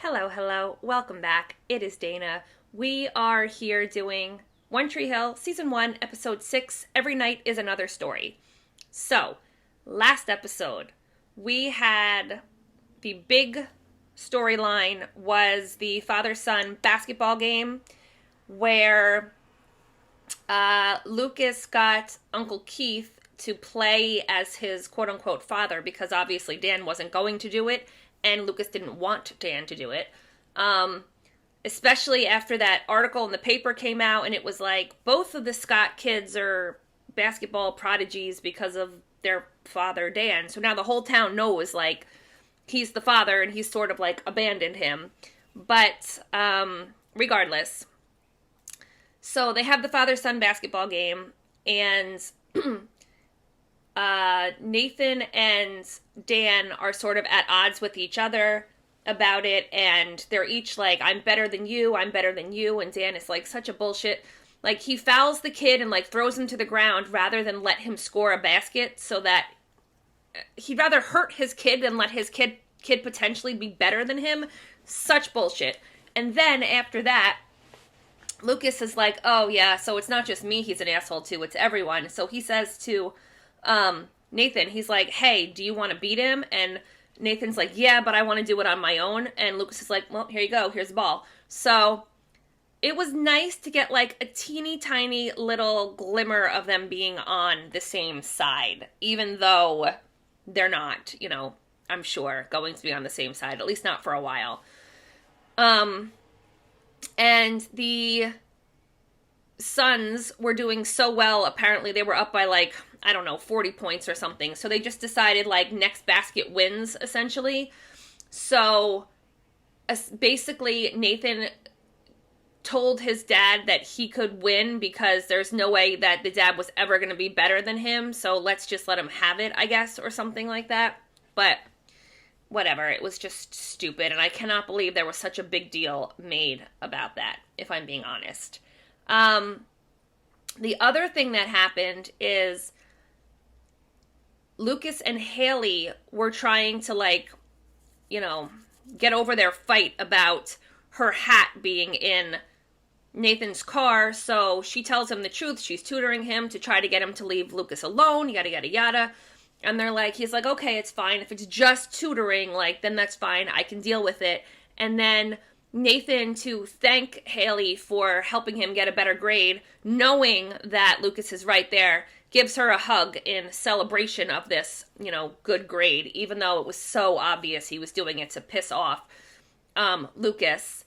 Hello, hello. Welcome back. It is Dana. We are here doing One Tree Hill, Season 1, Episode 6, Every Night is Another Story. So, last episode, we had the big storyline was the father-son basketball game where Lucas got Uncle Keith to play as his quote-unquote father because obviously Dan wasn't going to do it and Lucas didn't want Dan to do it. Especially after that article in the paper came out and it was like, both of the Scott kids are basketball prodigies because of their father, Dan. So now the whole town knows, like, he's the father and he's sort of, like, abandoned him. But, regardless. So they have the father-son basketball game and Nathan and Dan are sort of at odds with each other about it, and they're each like, I'm better than you, and Dan is like, such a bullshit. Like, he fouls the kid and like throws him to the ground rather than let him score a basket, so that he'd rather hurt his kid than let his kid potentially be better than him. Such bullshit. And then after that, Lucas is like, oh yeah, so it's not just me he's an asshole to, it's everyone. So he says to Nathan, he's like, hey, do you want to beat him? And Nathan's like, yeah, but I want to do it on my own. And Lucas is like, well, here you go, here's the ball. So it was nice to get like a teeny tiny little glimmer of them being on the same side, even though they're not, I'm sure, going to be on the same side, at least not for a while. And the Suns were doing so well, apparently they were up by 40 points or something. So they just decided, next basket wins, essentially. So basically Nathan told his dad that he could win because there's no way that the dad was ever going to be better than him. So let's just let him have it, I guess, or something like that. But whatever, it was just stupid. And I cannot believe there was such a big deal made about that, if I'm being honest. The other thing that happened is Lucas and Haley were trying to get over their fight about her hat being in Nathan's car. So she tells him the truth. She's tutoring him to try to get him to leave Lucas alone, yada, yada, yada. And he's like, okay, it's fine. If it's just tutoring, then that's fine. I can deal with it. And then Nathan, to thank Haley for helping him get a better grade, knowing that Lucas is right there, gives her a hug in celebration of this, good grade, even though it was so obvious he was doing it to piss off Lucas.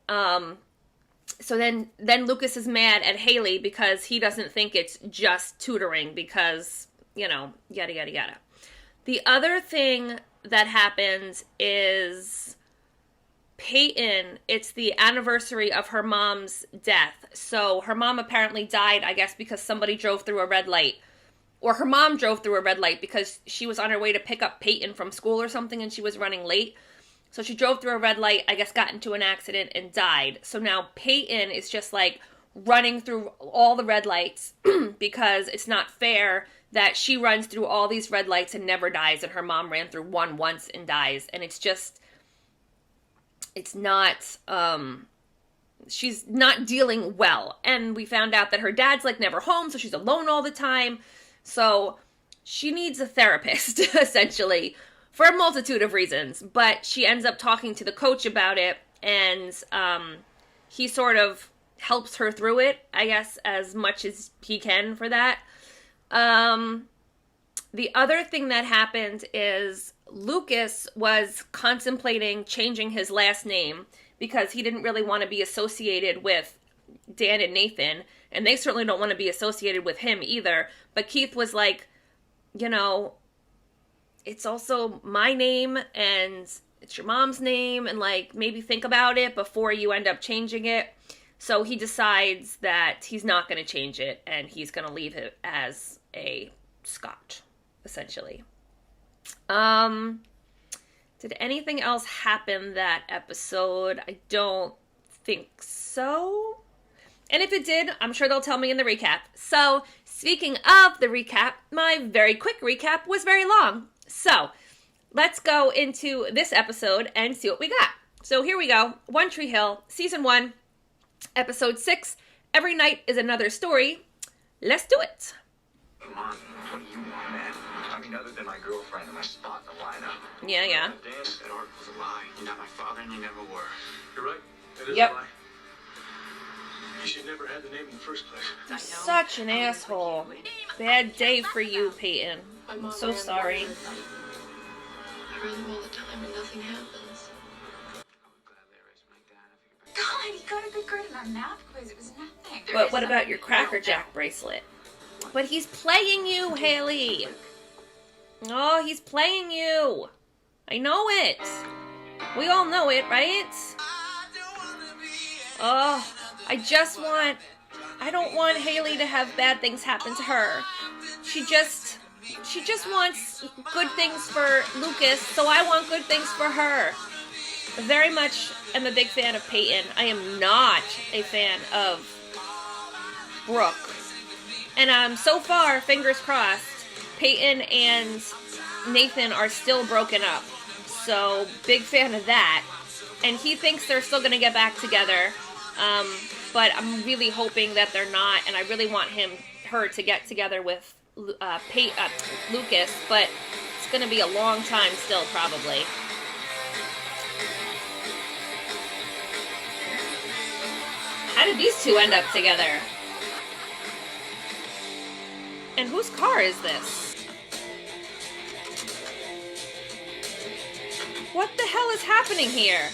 So then Lucas is mad at Haley because he doesn't think it's just tutoring because, yada, yada, yada. The other thing that happens is Peyton, it's the anniversary of her mom's death. So her mom apparently died, I guess, because somebody drove through a red light. Or her mom drove through a red light because she was on her way to pick up Peyton from school or something and she was running late. So she drove through a red light, I guess got into an accident and died. So now Peyton is just running through all the red lights because it's not fair that she runs through all these red lights and never dies and her mom ran through one once and dies. And it's not, she's not dealing well. And we found out that her dad's never home, so she's alone all the time. So she needs a therapist, essentially, for a multitude of reasons. But she ends up talking to the coach about it, and he sort of helps her through it, I guess, as much as he can for that. The other thing that happened is Lucas was contemplating changing his last name because he didn't really want to be associated with Dan and Nathan, and they certainly don't want to be associated with him either. But Keith was like, it's also my name and it's your mom's name, and maybe think about it before you end up changing it. So he decides that he's not going to change it and he's going to leave it as a Scott, essentially. Did anything else happen that episode? I don't think so. And if it did, I'm sure they'll tell me in the recap. So, speaking of the recap, my very quick recap was very long. So, let's go into this episode and see what we got. So here we go. One Tree Hill, Season 1, Episode 6. Every night is another story. Let's do it. Come on, what do you want, man? I mean, other than my girlfriend and my spot in the lineup. Yeah. Dan, that article was a lie. You're not my father and you never were. You're right. It is Yep. a lie. You should never have the name in the first place. You're such an asshole. Bad day for you, Peyton. I'm so sorry. I run them all the time and nothing happens. God, he got a good grade in our math quiz. It was nothing. But what about your Cracker Jack bracelet? But he's playing you, Haley. Oh, he's playing you. I know it. We all know it, right? Oh, I don't want Haley to have bad things happen to her. She just wants good things for Lucas, so I want good things for her. Very much am a big fan of Peyton. I am not a fan of Brooke. And so far, fingers crossed, Peyton and Nathan are still broken up. So, big fan of that. And he thinks they're still going to get back together. But I'm really hoping that they're not. And I really want her to get together with Lucas. But it's going to be a long time still, probably. How did these two end up together? And whose car is this? What the hell is happening here?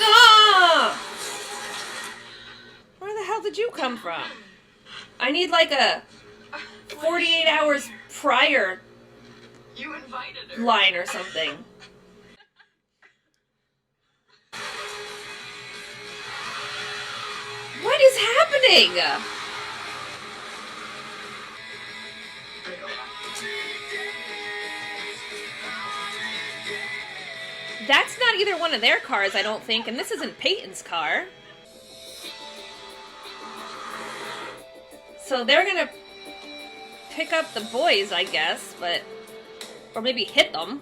Ah! Where the hell did you come from? I need like a 48 hours prior You invited her. line or something. What is happening? That's not either one of their cars, I don't think, and this isn't Peyton's car. So they're gonna pick up the boys, I guess, but... Or maybe hit them.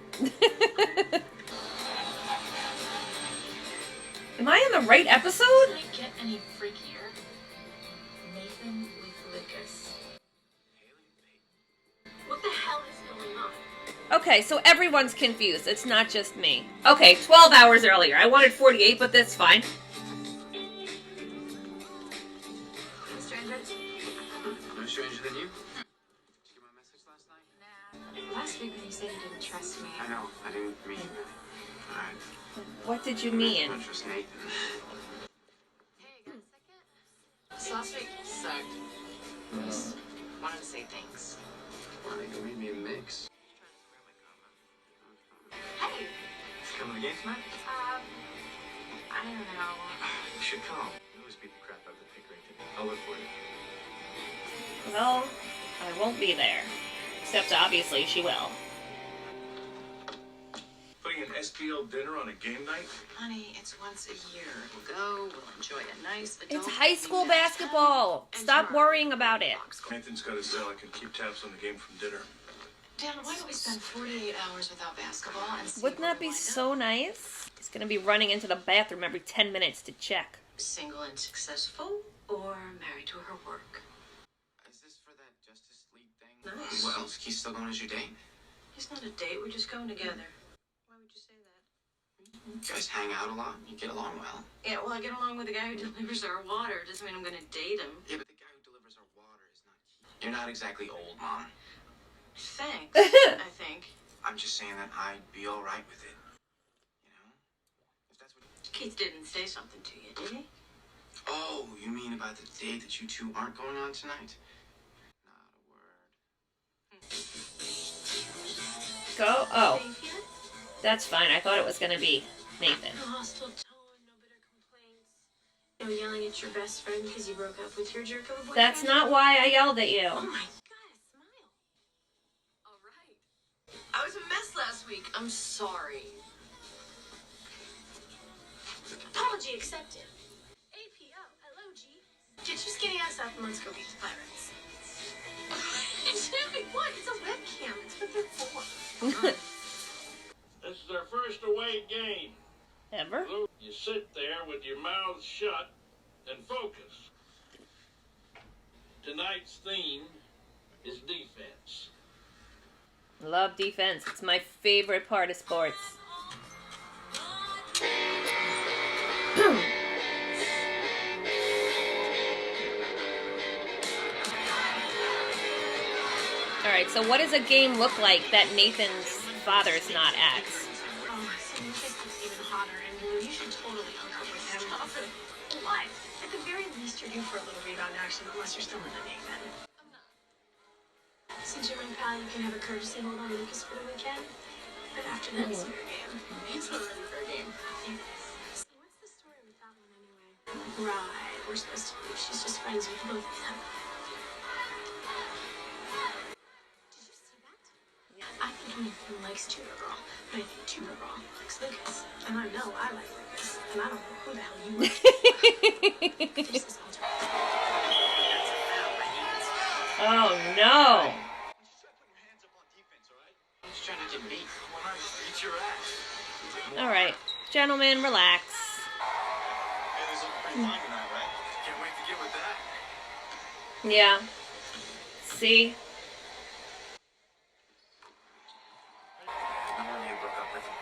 Am I in the right episode? Can I get any freakier? Nathan with Lucas. What the hell is going on? Okay, so everyone's confused. It's not just me. Okay, 12 hours earlier. I wanted 48, but that's fine. Stranger? No stranger than you. Did you get my message last night? Nah. Last week when you said you didn't trust me. I know. I didn't mean that. Alright. What did you mean? I don't trust Nathan. Hey, got a second? So last week sucked. Just wanted to say thanks. Why don't you read me a mix? Hey! Come to the game tonight? I don't know. You should come. You always beat the crap out of the pick rate. I'll look for you. Well, I won't be there. Except obviously she will. Putting an SPL dinner on a game night? Honey, it's once a year. We'll go, we'll enjoy a nice adult It's high school evening basketball. and Stop tomorrow, worrying about it. box score. Nathan's got his cell. I can keep tabs on the game from dinner. Dan, why don't we spend 48 hours without basketball and see Wouldn't where that we be wind so nice? He's gonna be running into the bathroom every 10 minutes to check. up? Single and successful, or married to her work? Is this for that Justice League thing? Nice. Well, he's still going as your date? It's not a date, we're just going together. Why would you say that? You guys hang out a lot. You get along well. Yeah, well, I get along with the guy who delivers our water. Doesn't mean I'm gonna date him. Yeah, but the guy who delivers our water is not. You're not exactly old, Mom. Thanks, I think. I'm just saying that I'd be all right with it. You know? If that's what. Keith didn't say something to you, did he? Oh, you mean about the date that you two aren't going on tonight? Not a word. Go? Oh, Dave yet? that's fine. I thought it was gonna be Nathan. No hostile tone, no bitter complaints. No yelling at your best friend because you broke up with your jerk of a boyfriend. That's not why I yelled at you. Oh my god, smile. All right. I was a mess last week. I'm sorry. Apology accepted. APO, hello, G. Get your skinny ass up and let's go beat the pirates. It's what? It's a webcam. It's what they're for. This is their first away game. Ever? You sit there with your mouth shut and focus. Tonight's theme is defense. Love defense. It's my favorite part of sports. Alright, so what does a game look like that Nathan's father's not at? Oh, so you think it's even hotter, and you should totally hook up with him. What? At the very least, you're due for a little rebound action, unless you're still in the Nathan. Since you're my pal, you can have a courtesy hold on Lucas for the weekend. But after that, it's fair game. He's not ready for a game. So what's the story with that one anyway? Right, we're supposed to believe she's just friends with both of them. Did you see that? I think Nathan likes Tudor Girl, but I think Tudor Girl likes Lucas. And I know I like Lucas, and I don't know who the hell you are. This is all true. Oh no! I'm just trying to get beat. Why not just beat your ass? Alright, gentlemen, relax. Hey, this looking pretty fine tonight, right? Can't wait to get with that. Yeah. See? No wonder you broke up with him.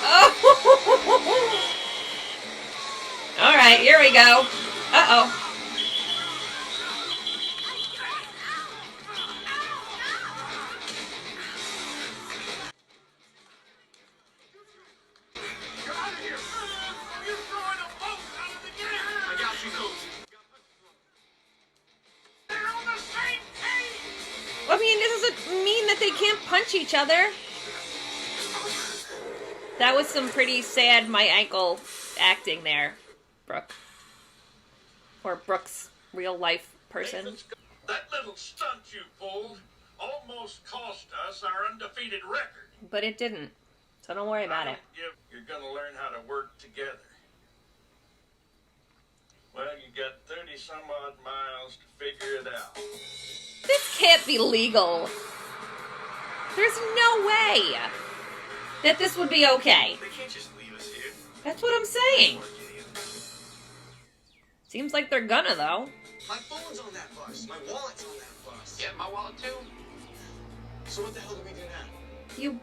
Oh! Alright, here we go. Uh-oh. You're out of here! You're throwing a boat out of the game! I got you, Coach. They're on the same page! I mean, this doesn't mean that they can't punch each other. That was some pretty sad my ankle acting there, Brooke. Or Brooke's real life person. That little stunt you pulled almost cost us our undefeated record. But it didn't. So don't worry about it. You're gonna learn how to work together. Well, you got 30 some odd miles to figure it out. This can't be legal. There's no way that this would be okay. They can't just leave us here. That's what I'm saying. Poor idiot. Seems like they're gonna, though. My phone's on that bus. My wallet's on that bus. Yeah, my wallet too. So what the hell do we do now? You...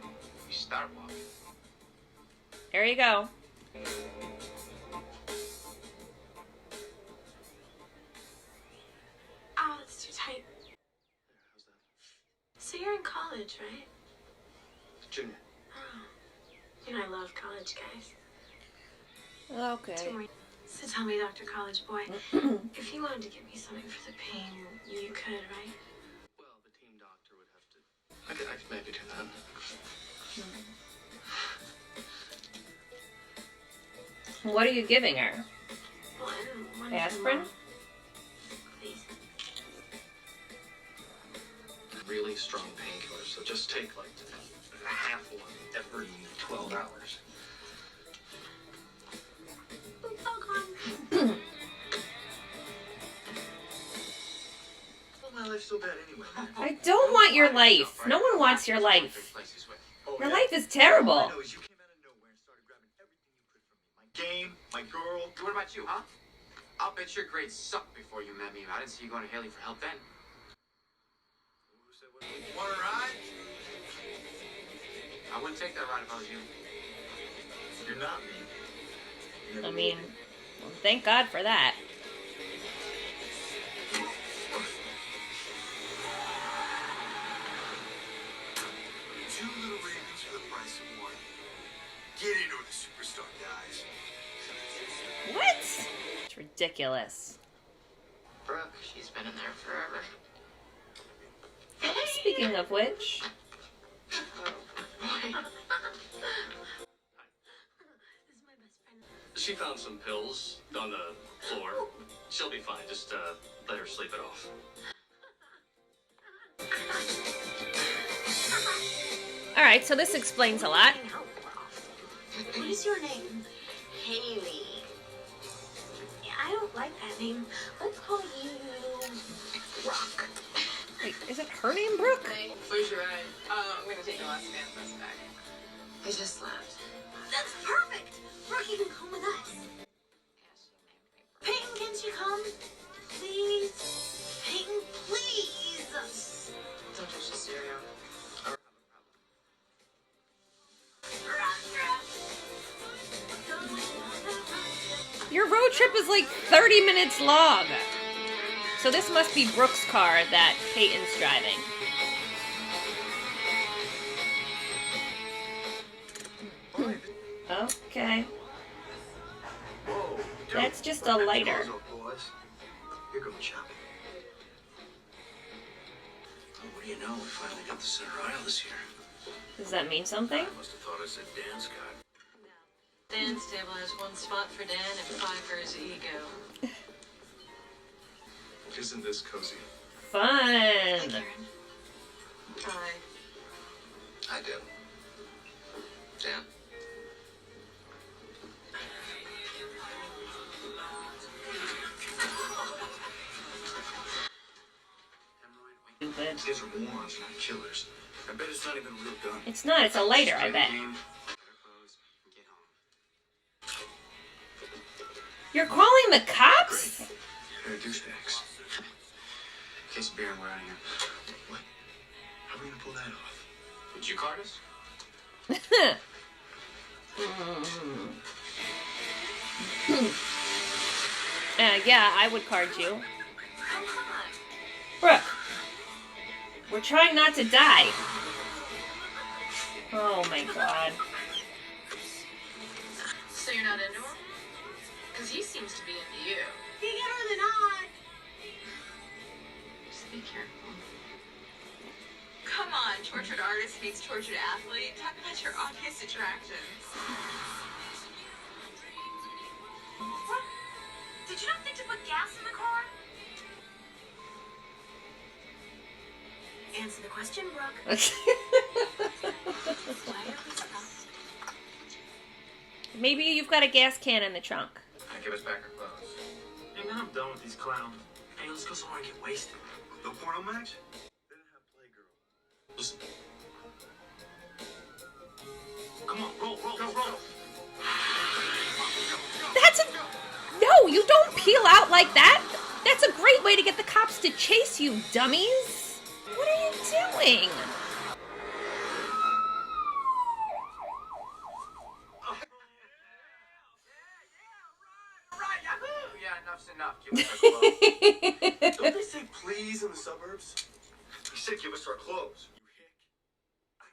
We start walking. There you go. Oh, that's too tight. How's that? So you're in college, right? Junior. Oh. You know I love college guys. Okay. So tell me, Dr. College Boy, if you wanted to give me something for the pain, you could, right? Well, the team doctor would have to. I could maybe do that. What are you giving her? Well, I don't want Aspirin? Please. Really strong painkillers, so just take like a half one every 12 hours. It's all gone. Well, my life's so bad anyway. I don't want your life. No one wants your life. Your life is terrible. All I know is you came out of nowhere and started grabbing everything you could from me. My game, my girl. What about you, huh? I'll bet your grades sucked before you met me. I didn't see you going to Haley for help then. Want a ride? I wouldn't take that ride if I was you. You're not me. You never I will mean, be. well, thank God for that. Two little ravens for the price of one. Get into it, superstar guys. What? It's ridiculous. Brooke, she's been in there forever. Speaking of which, This is my best friend. She found some pills on the floor. She'll be fine. Just let her sleep it off. alright, so this explains a lot. What is your name? Haley. Yeah, I don't like that name. Let's call you Rock. Wait, is it her name, Brooke? Where's your ride? I'm gonna take the last man bus back. They just left. That's perfect! Brooke, you can come with us. Peyton, can she come? Please? Peyton, please! Don't touch the stereo. Your road trip is like 30 minutes long. So this must be Brooke's car that Peyton's driving. Okay. Whoa. That's just a lighter. Clothes off, boys. You're going shopping. Oh, what do you know? We finally got the center aisle this year. Does that mean something? I must have thought I said Dan Scott. Dan's table has one spot for Dan and 5 for his ego. Isn't this cozy? Fun. Hi. I do. Dan? Stupid. These guys are morons, not killers. I bet it's not even a real gun. It's not, it's a lighter, I bet. You're calling the cops? They're douchebags. Case of beer and we're out of here. What? How are we gonna pull that off? Would you card us? Yeah, I would card you. Brooke, we're trying not to die. Oh my god. So you're not into him? Because he seems to be into you. He get her than I. Just be careful. Come on, tortured artist meets tortured athlete. Talk about your obvious attractions. Did you not think to put gas in the car? Answer the question, Brooke. Why are we stopped? Maybe you've got a gas can in the trunk. Give us back our clothes. Hey man, I'm done with these clowns. Hey, let's go somewhere and get wasted. No porno match? They didn't have Playgirl. Listen. Come on, roll. That's a... No, you don't peel out like that. That's a great way to get the cops to chase you, dummies. What are you doing? Enough's enough. Give us our clothes. Don't they say please in the suburbs? We said give us our clothes. You hick. I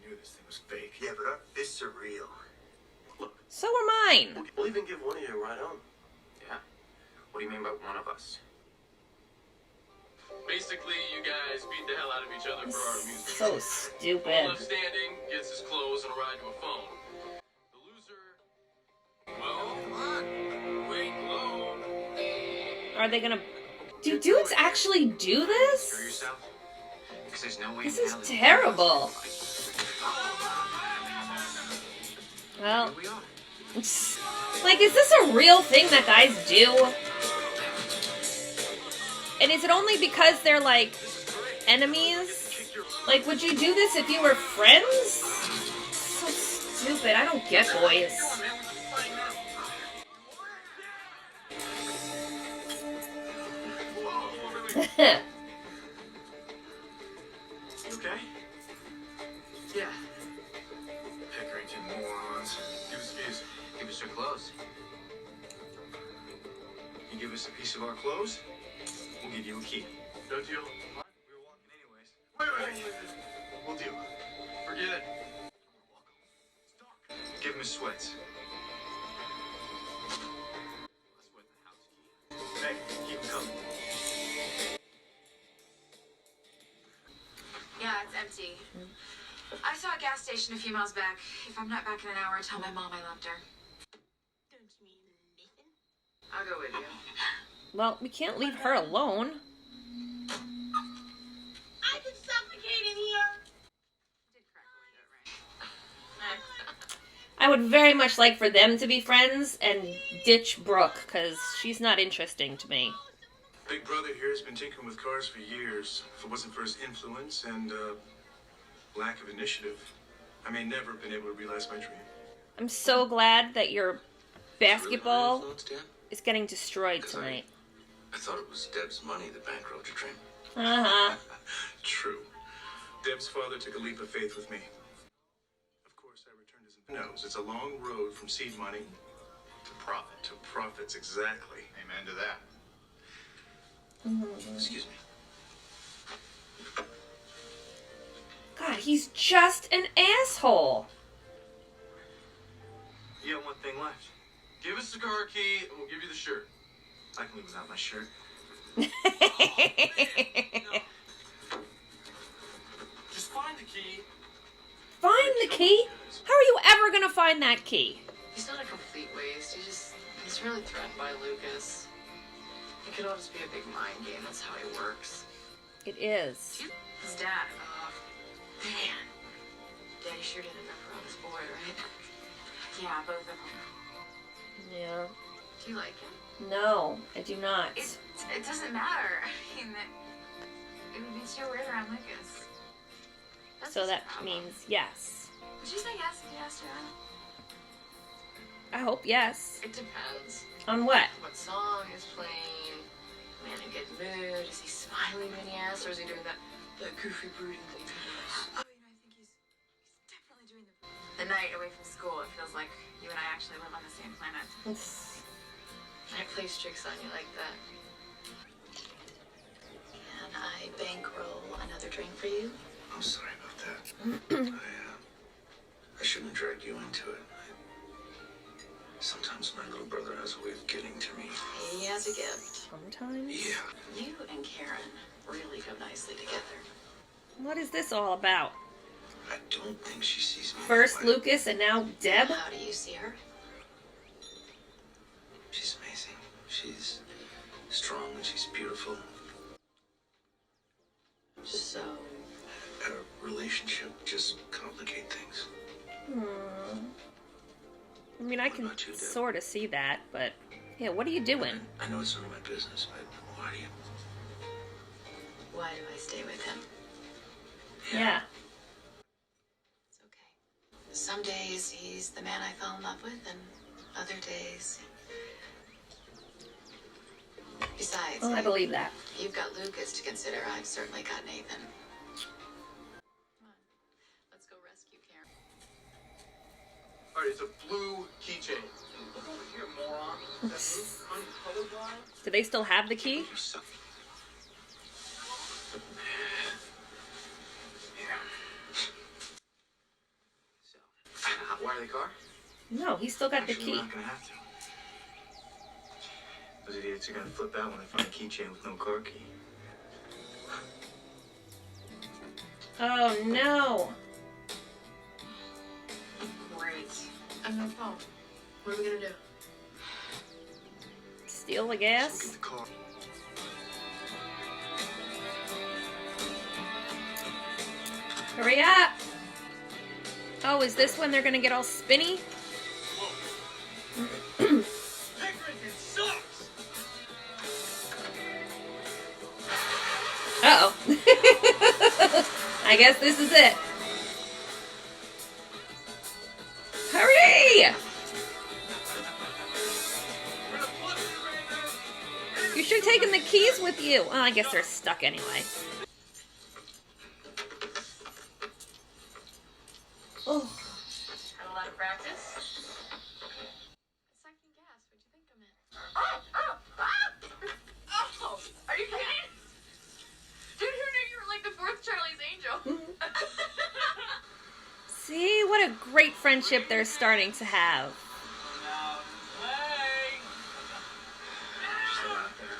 knew this thing was fake. Yeah, but our fists are real. Look, So are mine. we'll even give one of you a ride home. Yeah? What do you mean by one of us? Basically, you guys beat the hell out of each other for our amusement. So All stupid. left standing gets his clothes and a ride to a phone. The loser... Well, come on. Wait low. Are they gonna... Do dudes actually do Sure this? yourself? Because there's no way This in is hell that terrible. Well, Here we are. like, is this a real thing that guys do? And is it only because they're, like, enemies? Like, would you do this if you were friends? So stupid. I don't get boys. You okay? Yeah. Pickerington morons. Give us keys. Give us our clothes. You give us a piece of our clothes, we'll give you a key. No deal. What? We were walking anyways. Wait. We'll deal. Forget it. Give him his sweats. Less wet than house key. Hey, keep him coming. Yeah, it's empty. I saw a gas station a few miles back. If I'm not back in an hour, tell my mom I loved her. Don't you mean Nathan? I'll go with you. Well, we can't leave her alone. I could suffocate in here. Did crack a window, right? I would very much like for them to be friends and ditch Brooke, because she's not interesting to me. Big brother here has been tinkering with cars for years. If it wasn't for his influence and lack of initiative, I may never have been able to realize my dream. I'm so glad that your basketball Really my influence, Dan? is getting destroyed tonight. I thought it was Deb's money that bankrolled your dream. Uh-huh. True. Deb's father took a leap of faith with me. Of course, I returned his nose. It's a long road from seed money to profit. To profits, exactly. Amen to that. Excuse me. God, he's just an asshole. You have one thing left. Give us the car key and we'll give you the shirt. I can live without my shirt. Just find the key. Find the key? How are you ever gonna find that key? He's not a complete waste. He's really threatened by Lucas. It could all just be a big mind game. That's how he works. It is. His dad. Man. Daddy sure did enough around his boy, right? Yeah, both of them. Yeah. Do you like him? No, I do not. It doesn't matter. I mean, it would be too weird around Lucas. That's So his that problem. means yes. Would you say yes if you asked her out? I hope yes. It depends. On what? What song is playing? Man in good mood? Is he smiling when he asks, or is he doing that goofy brooding thing he does? Oh, I think he's definitely doing the night away from school. It feels like you and I actually live on the same planet. I play tricks on you like that. Can I bankroll another drink for you? I'm sorry about that. I shouldn't have dragged you into it. Sometimes my little brother has a way of getting to me. He has a gift. Sometimes. Yeah. You and Karen really go nicely together. What is this all about? I don't think she sees me. First that way. Lucas and now Deb? How do you see her? She's amazing. She's strong and she's beautiful. So, A relationship just complicate things. I mean, I can What about you, Deb? sort of see that, but yeah, what are you doing? I know it's none of my business, but why do you? why do I stay with him? Yeah. It's okay. Some days he's the man I fell in love with, and other days. Besides, Well, I believe that. you've got Lucas to consider. I've certainly got Nathan. Come on, let's go rescue Karen. All right, it's a blue keychain. Look over here, moron. That blue colorblind. Do they still have the key? You suck. Yeah. So, wire the car? No, he's still got the Actually, key. we're not gonna have to. Those idiots are gonna flip out when they find a keychain with no car key. Oh no. Great. And no phone. What are we gonna do? Steal the Look gas? at the car. Hurry up! Oh, is this when they're gonna get all spinny? Uh-oh. I guess this is it. Hurry! You should have taken the keys with you. Oh, I guess they're stuck anyway. Oh. Had a lot of practice? Second guess. What'd you think of it? Oh! Are you kidding? Dude, who knew you were like the fourth Charlie's Angel? See, what a great friendship they're starting to have. Still out there.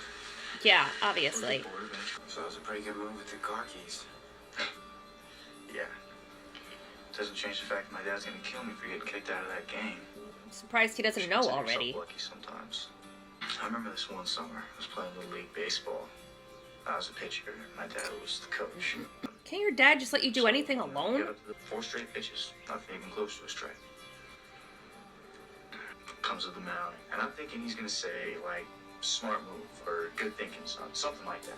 Yeah, obviously. So it was a pretty good move with the car keys. Yeah. Doesn't change the fact that my dad's gonna kill me for getting kicked out of that game. I'm surprised he doesn't know Consider yourself already. Lucky sometimes. I remember this one summer. I was playing Little League baseball. I was a pitcher. My dad was the coach. Can't your dad just let you do anything Get alone? up to the 4 straight pitches. Nothing even close to a strike. Comes to the mound, and I'm thinking he's gonna say like Smart move, or good thinking, son. Something like that.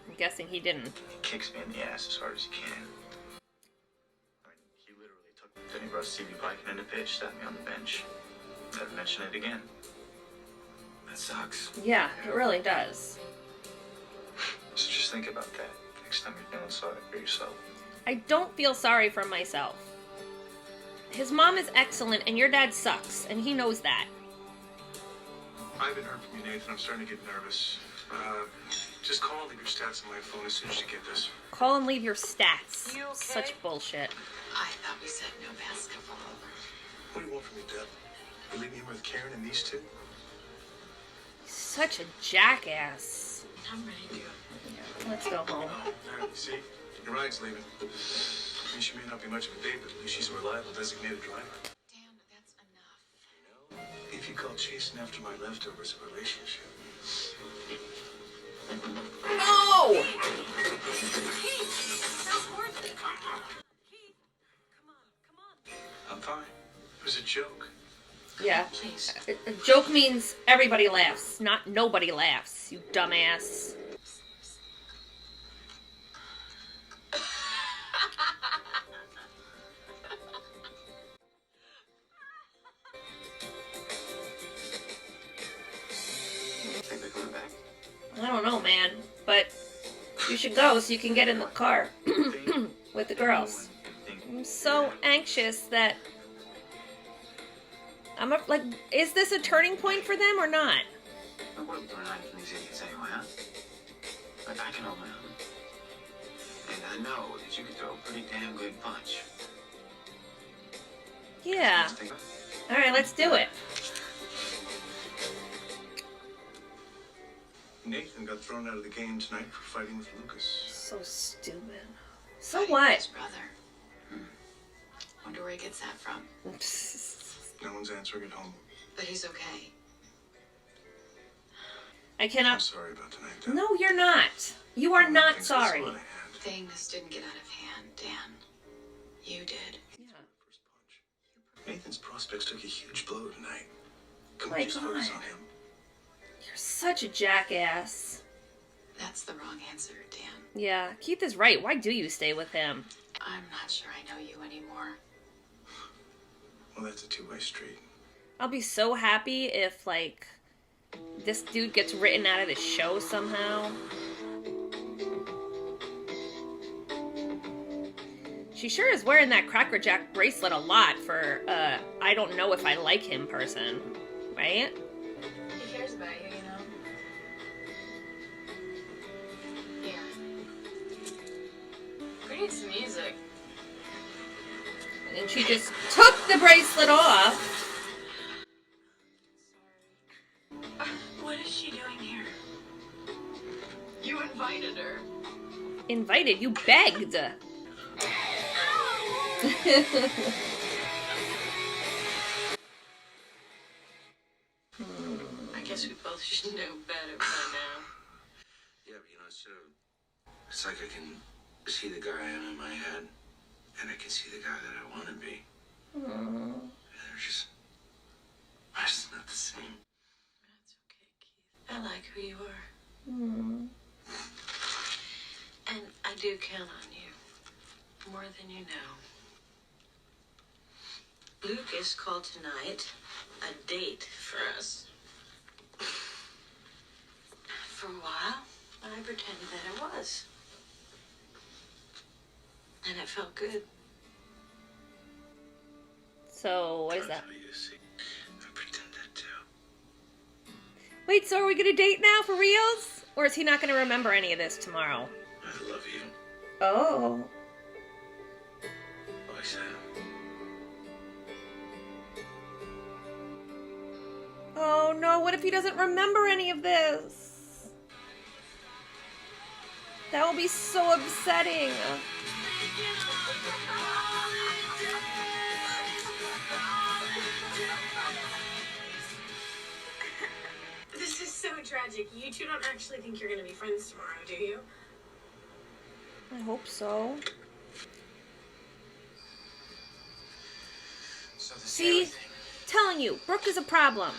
I'm guessing he didn't. He kicks me in the ass as hard as he can. I mean, he literally took Vinny Russ TV biking in the pitch, sat me on the bench. Never mention it again. That sucks. Yeah, it really does. So just think about that next time you're feeling sorry for yourself. I don't feel sorry for myself. His mom is excellent and your dad sucks, and he knows that. I haven't heard from you, Nathan. I'm starting to get nervous. Just call and leave your stats on my phone as soon as you get this. Call and leave your stats. You okay? Such bullshit. I thought we said no basketball. What do you want from me, Deb? You leave me here with Karen and these two? Such a jackass. I'm ready to go. Let's go home. There, you see? Your ride's leaving. I mean, she may not be much of a date, but at least she's a reliable designated driver. Dan, that's enough. If you call chasing after my leftovers a relationship. No! I'm fine. It was a joke. Yeah. Please. A joke means everybody laughs, not nobody laughs, you dumbass. Think they're coming back? I don't know, man, but you should go so you can get in the car with the girls. I'm so anxious that like, is this a turning point for them or not? I wouldn't learn anything from these idiots anyway, huh? Like, I can hold my own. And I know that you can throw a pretty damn good punch. Yeah. Let's think about it. All right, let's do it. Nathan got thrown out of the game tonight for fighting with Lucas. So stupid. So Fighting what? His brother. Wonder where he gets that from. No one's answering at home. But he's okay. I I'm cannot. sorry about tonight, Deb. No, you're not. You are not Things sorry. got so out of hand. Things didn't get out of hand, Dan. You did. First punch. Nathan's prospects took a huge blow tonight. Can My we just focus God. on him? You're such a jackass. That's the wrong answer, Dan. Yeah, Keith is right. Why do you stay with him? I'm not sure I know you anymore. Well, that's a two-way street. I'll be so happy if, like, this dude gets written out of the show somehow. She sure is wearing that Cracker Jack bracelet a lot for, I don't know if I like him person, right? He cares about you, you know? Here. We need some music. And she just took the bracelet off. What is she doing here? You invited her. Invited, you begged. I guess we both should know better by now. Yeah, but it's like I can see the guy I am in my head, and I can see the guy that I want to be. And they're just not the same. That's okay, Keith. I like who you are. And I do count on you. More than you know. Lucas called tonight a date for us. For a while, I pretended that it was. And it felt good. So, what is that? That's what you see. I pretended to. Wait, so are we gonna date now for reals? Or is he not gonna remember any of this tomorrow? I love you. Oh. Always have. Oh no, what if he doesn't remember any of this? That will be so upsetting. This is so tragic. You two don't actually think you're gonna be friends tomorrow, do you? I hope so. So this See? Telling you, Brooke is a problem.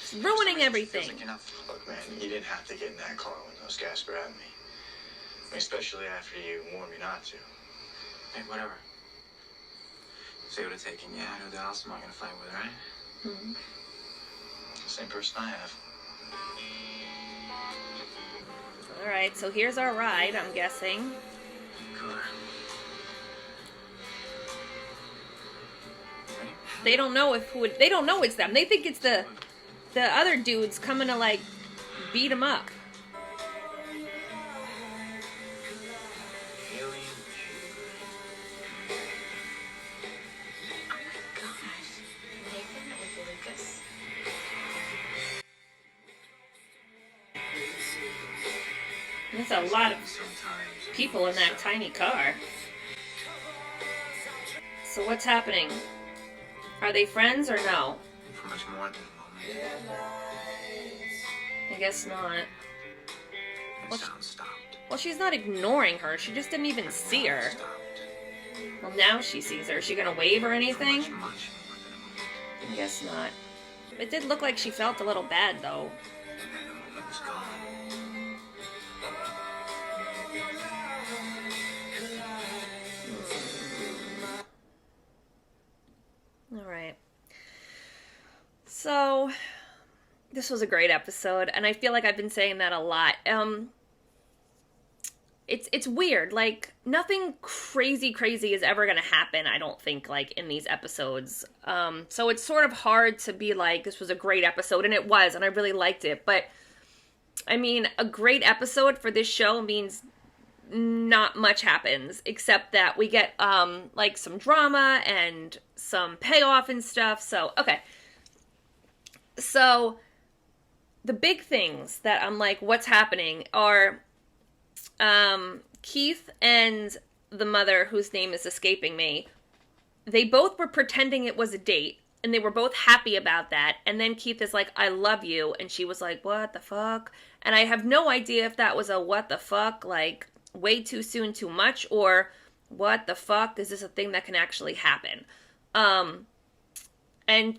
She's ruining everything. Feels like enough. man, you didn't have to get in that car when those guys grabbed me. I mean, especially after you warned me not to. Hey, whatever. Say what it's taking. Yeah, who else am I gonna fight with, right? Hmm. Same person I have. All right, so here's our ride, I'm guessing. Car. They don't know they don't know it's them. They think it's the other dudes coming to like beat them up. Haley. Oh my gosh. Nathan with Lucas. There's a lot of Sometimes. people in that tiny car. So what's happening? Are they friends or no? For much more than a moment. I guess not. The sound stopped. Well, she's not ignoring her. She just didn't even see her. Stopped. Well, now she sees her. Is she gonna wave or anything? Much more than a moment. I guess not. It did look like she felt a little bad, though. And then the moment was gone. All right. So, this was a great episode, and I feel like I've been saying that a lot. It's weird. Like, nothing crazy is ever gonna happen, I don't think, like, in these episodes. So it's sort of hard to be like, this was a great episode, and it was, and I really liked it. But, I mean, a great episode for this show means not much happens, except that we get, like, some drama and some payoff and stuff. So, okay. So, the big things that I'm like, what's happening are, Keith and the mother, whose name is escaping me, they both were pretending it was a date, and they were both happy about that, and then Keith is like, I love you, and she was like, what the fuck? And I have no idea if that was a what the fuck, like, way too soon, too much, or what the fuck, is this a thing that can actually happen?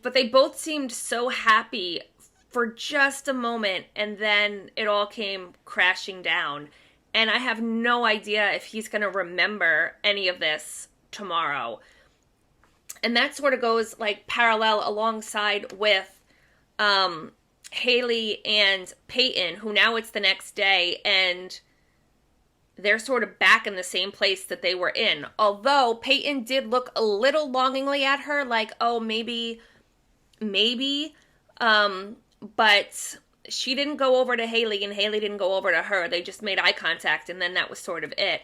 But they both seemed so happy for just a moment, and then it all came crashing down. And I have no idea if he's going to remember any of this tomorrow. And that sort of goes, like, parallel alongside with Haley and Peyton, who now it's the next day, and they're sort of back in the same place that they were in. Although Peyton did look a little longingly at her, like, oh, maybe, but she didn't go over to Haley, and Haley didn't go over to her. They just made eye contact, and then that was sort of it.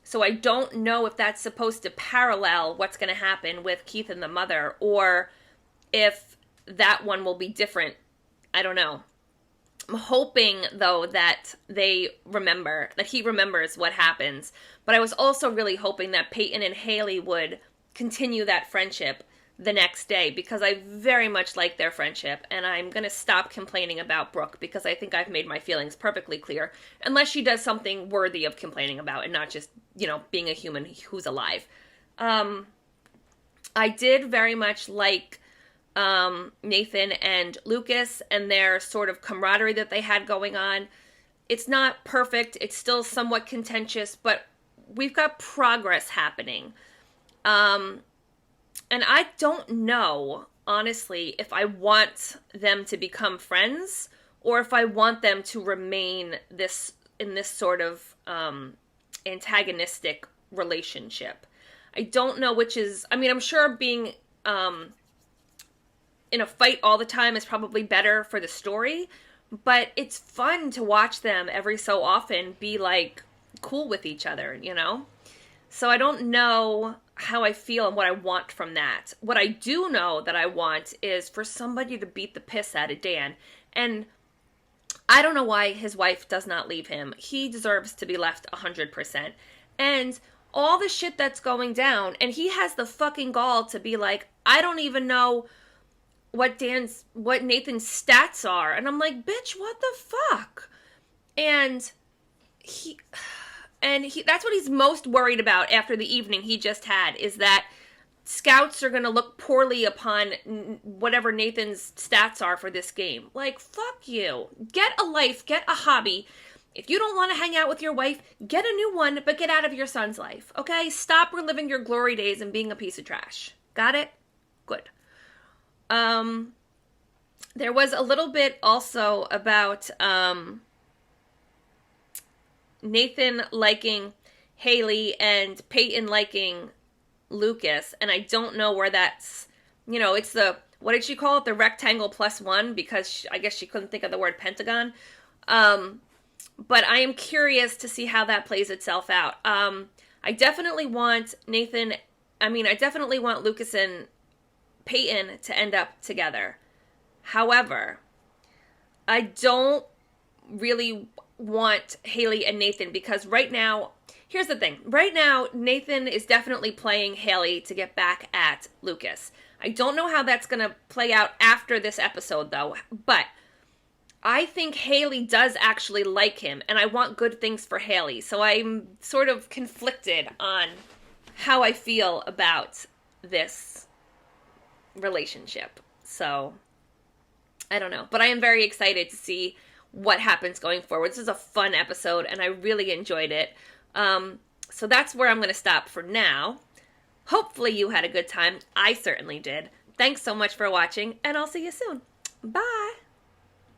So I don't know if that's supposed to parallel what's going to happen with Keith and the mother, or if that one will be different. I don't know. I'm hoping, though, that they remember, that he remembers what happens. But I was also really hoping that Peyton and Haley would continue that friendship the next day, because I very much like their friendship, and I'm going to stop complaining about Brooke, because I think I've made my feelings perfectly clear, unless she does something worthy of complaining about, and not just, being a human who's alive. I did very much like Nathan and Lucas and their sort of camaraderie that they had going on. It's not perfect, it's still somewhat contentious, but we've got progress happening. And I don't know, honestly, if I want them to become friends or if I want them to remain in this sort of antagonistic relationship. I don't know which is, I'm sure being in a fight all the time is probably better for the story, but it's fun to watch them every so often be, like, cool with each other, So I don't know how I feel and what I want from that. What I do know that I want is for somebody to beat the piss out of Dan. And I don't know why his wife does not leave him. He deserves to be left 100%. And all the shit that's going down, and he has the fucking gall to be like, I don't even know what Nathan's stats are. And I'm like, bitch, what the fuck? And he that's what he's most worried about after the evening he just had, is that scouts are going to look poorly upon whatever Nathan's stats are for this game. Like, fuck you. Get a life, get a hobby. If you don't want to hang out with your wife, get a new one, but get out of your son's life, okay? Stop reliving your glory days and being a piece of trash. Got it? Good. There was a little bit also about Nathan liking Haley and Peyton liking Lucas, and I don't know where that's, you know, it's the, what did she call it? The rectangle plus one, because I guess she couldn't think of the word pentagon. But I am curious to see how that plays itself out. I definitely want I definitely want Lucas and Peyton to end up together. However, I don't really want Haley and Nathan, because right now, here's the thing. Right now, Nathan is definitely playing Haley to get back at Lucas. I don't know how that's going to play out after this episode, though, but I think Haley does actually like him, and I want good things for Haley. So I'm sort of conflicted on how I feel about this relationship. So I don't know. But I am very excited to see what happens going forward. This is a fun episode, and I really enjoyed it. So that's where I'm going to stop for now. Hopefully you had a good time. I certainly did. Thanks so much for watching, and I'll see you soon. Bye!